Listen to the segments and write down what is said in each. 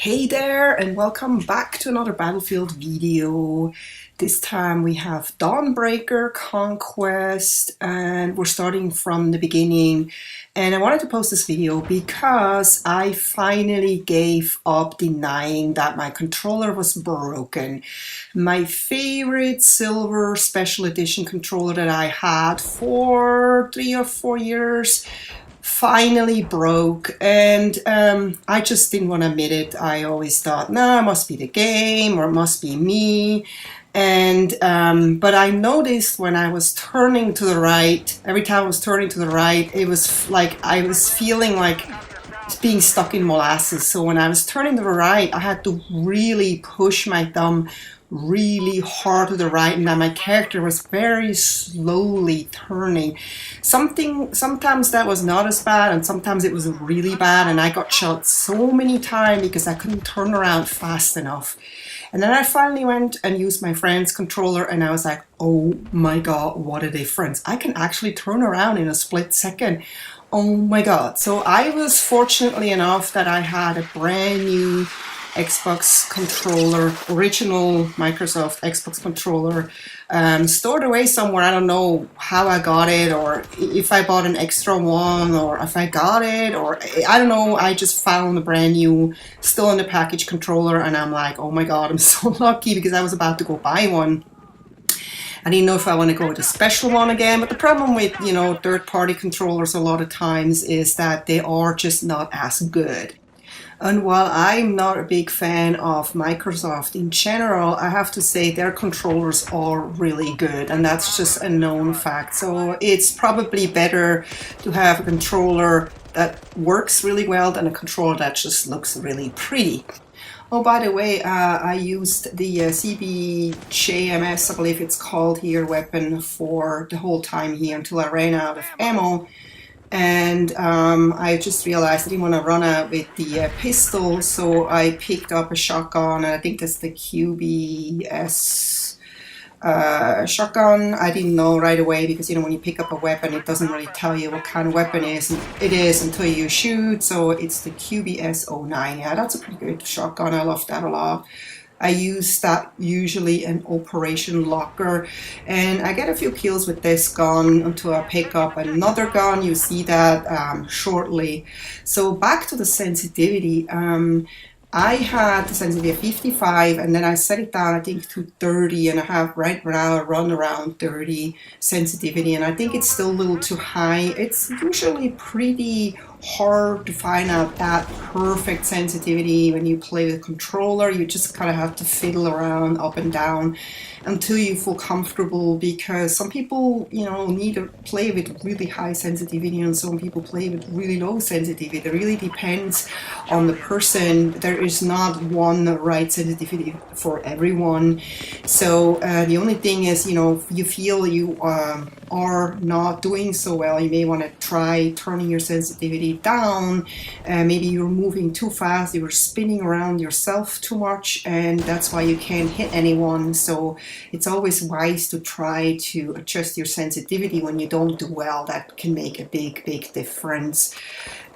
Hey there, and welcome back to another Battlefield video. This time we have Dawnbreaker Conquest, and we're starting from the beginning. And I wanted to post this video because I finally gave up denying that my controller was broken. My favorite silver special edition controller that I had for 3 or 4 years finally broke, and I just didn't want to admit it. I always thought, nah, it must be the game or it must be me. And but I noticed when I was turning to the right, every time I was turning to the right, it was like I was feeling like being stuck in molasses. So when I was turning to the right, I had to really push my thumb really hard to the right, and then my character was very slowly turning. Sometimes that was not as bad, and sometimes it was really bad, and I got shot so many times because I couldn't turn around fast enough. And then I finally went and used my friend's controller, and I was like, oh my god, what a difference. I can actually turn around in a split second. Oh my god. So I was fortunately enough that I had a brand new Xbox controller, original Microsoft Xbox controller, stored away somewhere. I don't know how I got it, or if I bought an extra one, or if I got it, or I don't know. I just found a brand new, still in the package controller, and I'm like, oh my god, I'm so lucky, because I was about to go buy one. I didn't know if I want to go with a special one again, but the problem with, third-party controllers a lot of times is that they are just not as good. And while I'm not a big fan of Microsoft in general, I have to say their controllers are really good, and that's just a known fact. So it's probably better to have a controller that works really well than a controller that just looks really pretty. Oh, by the way, I used the CBJ-MS, I believe it's called here, weapon for the whole time here until I ran out of ammo. And I just realized I didn't want to run out with the pistol, so I picked up a shotgun, and I think that's the QBS shotgun. I didn't know right away because, when you pick up a weapon, it doesn't really tell you what kind of weapon it is until you shoot. So it's the QBS-09. Yeah, that's a pretty good shotgun. I love that a lot. I use that usually in Operation Locker, and I get a few kills with this gun until I pick up another gun. You see that shortly. So back to the sensitivity. I had the sensitivity of 55, and then I set it down, I think, to 30, and I have right now run around 30 sensitivity, and I think it's still a little too high. It's usually pretty hard to find out that perfect sensitivity when you play with a controller. You just kind of have to fiddle around up and down until you feel comfortable, because some people, need to play with really high sensitivity, and some people play with really low sensitivity. It really depends on the person. There is not one right sensitivity for everyone. So the only thing is, if you feel you are not doing so well, you may want to try turning your sensitivity down. Maybe you're moving too fast, you're spinning around yourself too much, and that's why you can't hit anyone. So it's always wise to try to adjust your sensitivity when you don't do well. That can make a big difference.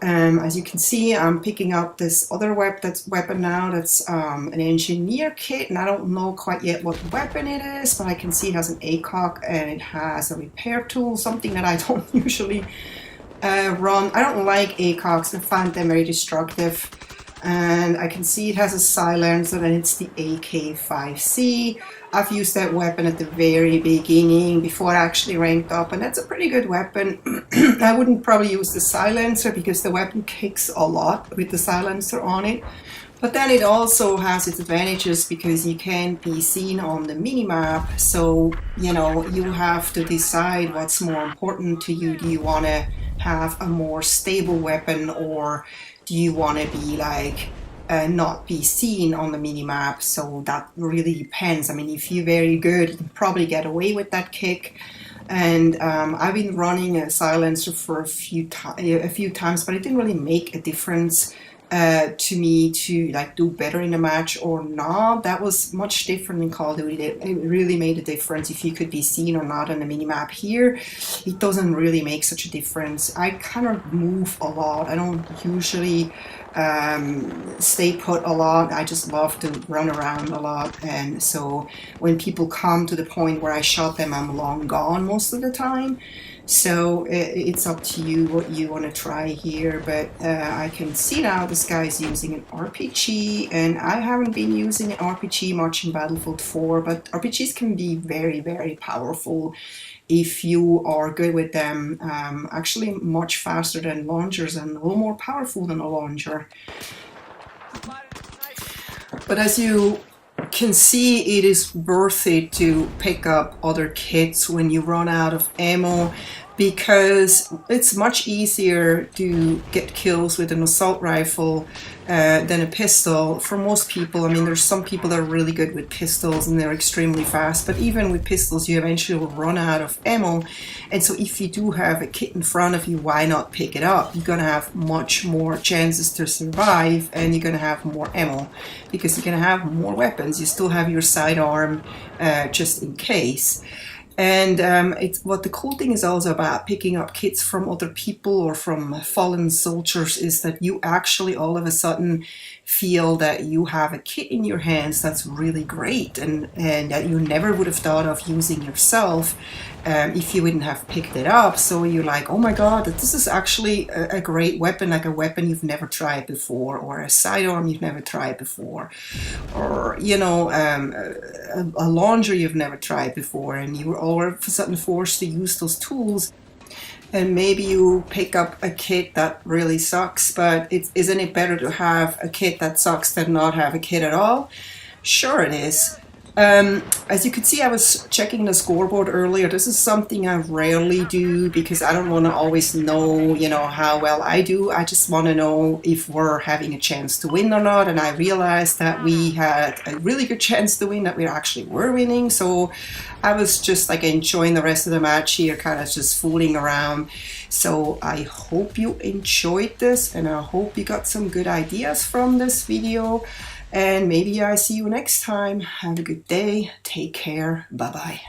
As you can see, I'm picking up this other weapon now. That's an engineer kit, and I don't know quite yet what weapon it is, but I can see it has an ACOG and it has a repair tool, something that I don't usually run. I don't like ACOGs. I find them very destructive. And I can see it has a silencer, and it's the AK-5C. I've used that weapon at the very beginning before I actually ranked up, and that's a pretty good weapon. I wouldn't probably use the silencer because the weapon kicks a lot with the silencer on it. But then it also has its advantages because you can be seen on the minimap. So, you have to decide what's more important to you. Do you want to have a more stable weapon, or do you want to be not be seen on the minimap? So that really depends. I mean, if you're very good, you can probably get away with that kick. And I've been running a silencer for a few times, but it didn't really make a difference. to me to like do better in a match or not. That was much different in Call of Duty. It really made a difference if you could be seen or not on the minimap. Here it doesn't really make such a difference. I kind of move a lot. I don't usually stay put a lot. I just love to run around a lot, and so when people come to the point where I shot them, I'm long gone most of the time. So it's up to you what you want to try here, but I can see now this guy is using an RPG, and I haven't been using an RPG much in Battlefield 4, but RPGs can be very, very powerful if you are good with them. Actually much faster than launchers and a little more powerful than a launcher. But as you can see, it is worth it to pick up other kits when you run out of ammo, because it's much easier to get kills with an assault rifle than a pistol. For most people, I mean, there's some people that are really good with pistols and they're extremely fast, but even with pistols you eventually will run out of ammo. And so if you do have a kit in front of you, why not pick it up? You're gonna have much more chances to survive, and you're gonna have more ammo because you're gonna have more weapons. You still have your sidearm just in case. And it's what the cool thing is also about picking up kits from other people or from fallen soldiers is that you actually all of a sudden feel that you have a kit in your hands that's really great, and that you never would have thought of using yourself if you wouldn't have picked it up. So you're like, oh my god, this is actually a great weapon, like a weapon you've never tried before, or a sidearm you've never tried before, or you know, a launcher you've never tried before, and you were all of a sudden forced to use those tools. And maybe you pick up a kit that really sucks, but isn't it better to have a kit that sucks than not have a kit at all? Sure it is. As you could see, I was checking the scoreboard earlier. This is something I rarely do because I don't want to always know, you know, how well I do. I just want to know if we're having a chance to win or not. And I realized that we had a really good chance to win, that we actually were winning. So I was just like enjoying the rest of the match here, kind of just fooling around. So I hope you enjoyed this, and I hope you got some good ideas from this video. And maybe I see you next time. Have a good day. Take care. Bye-bye.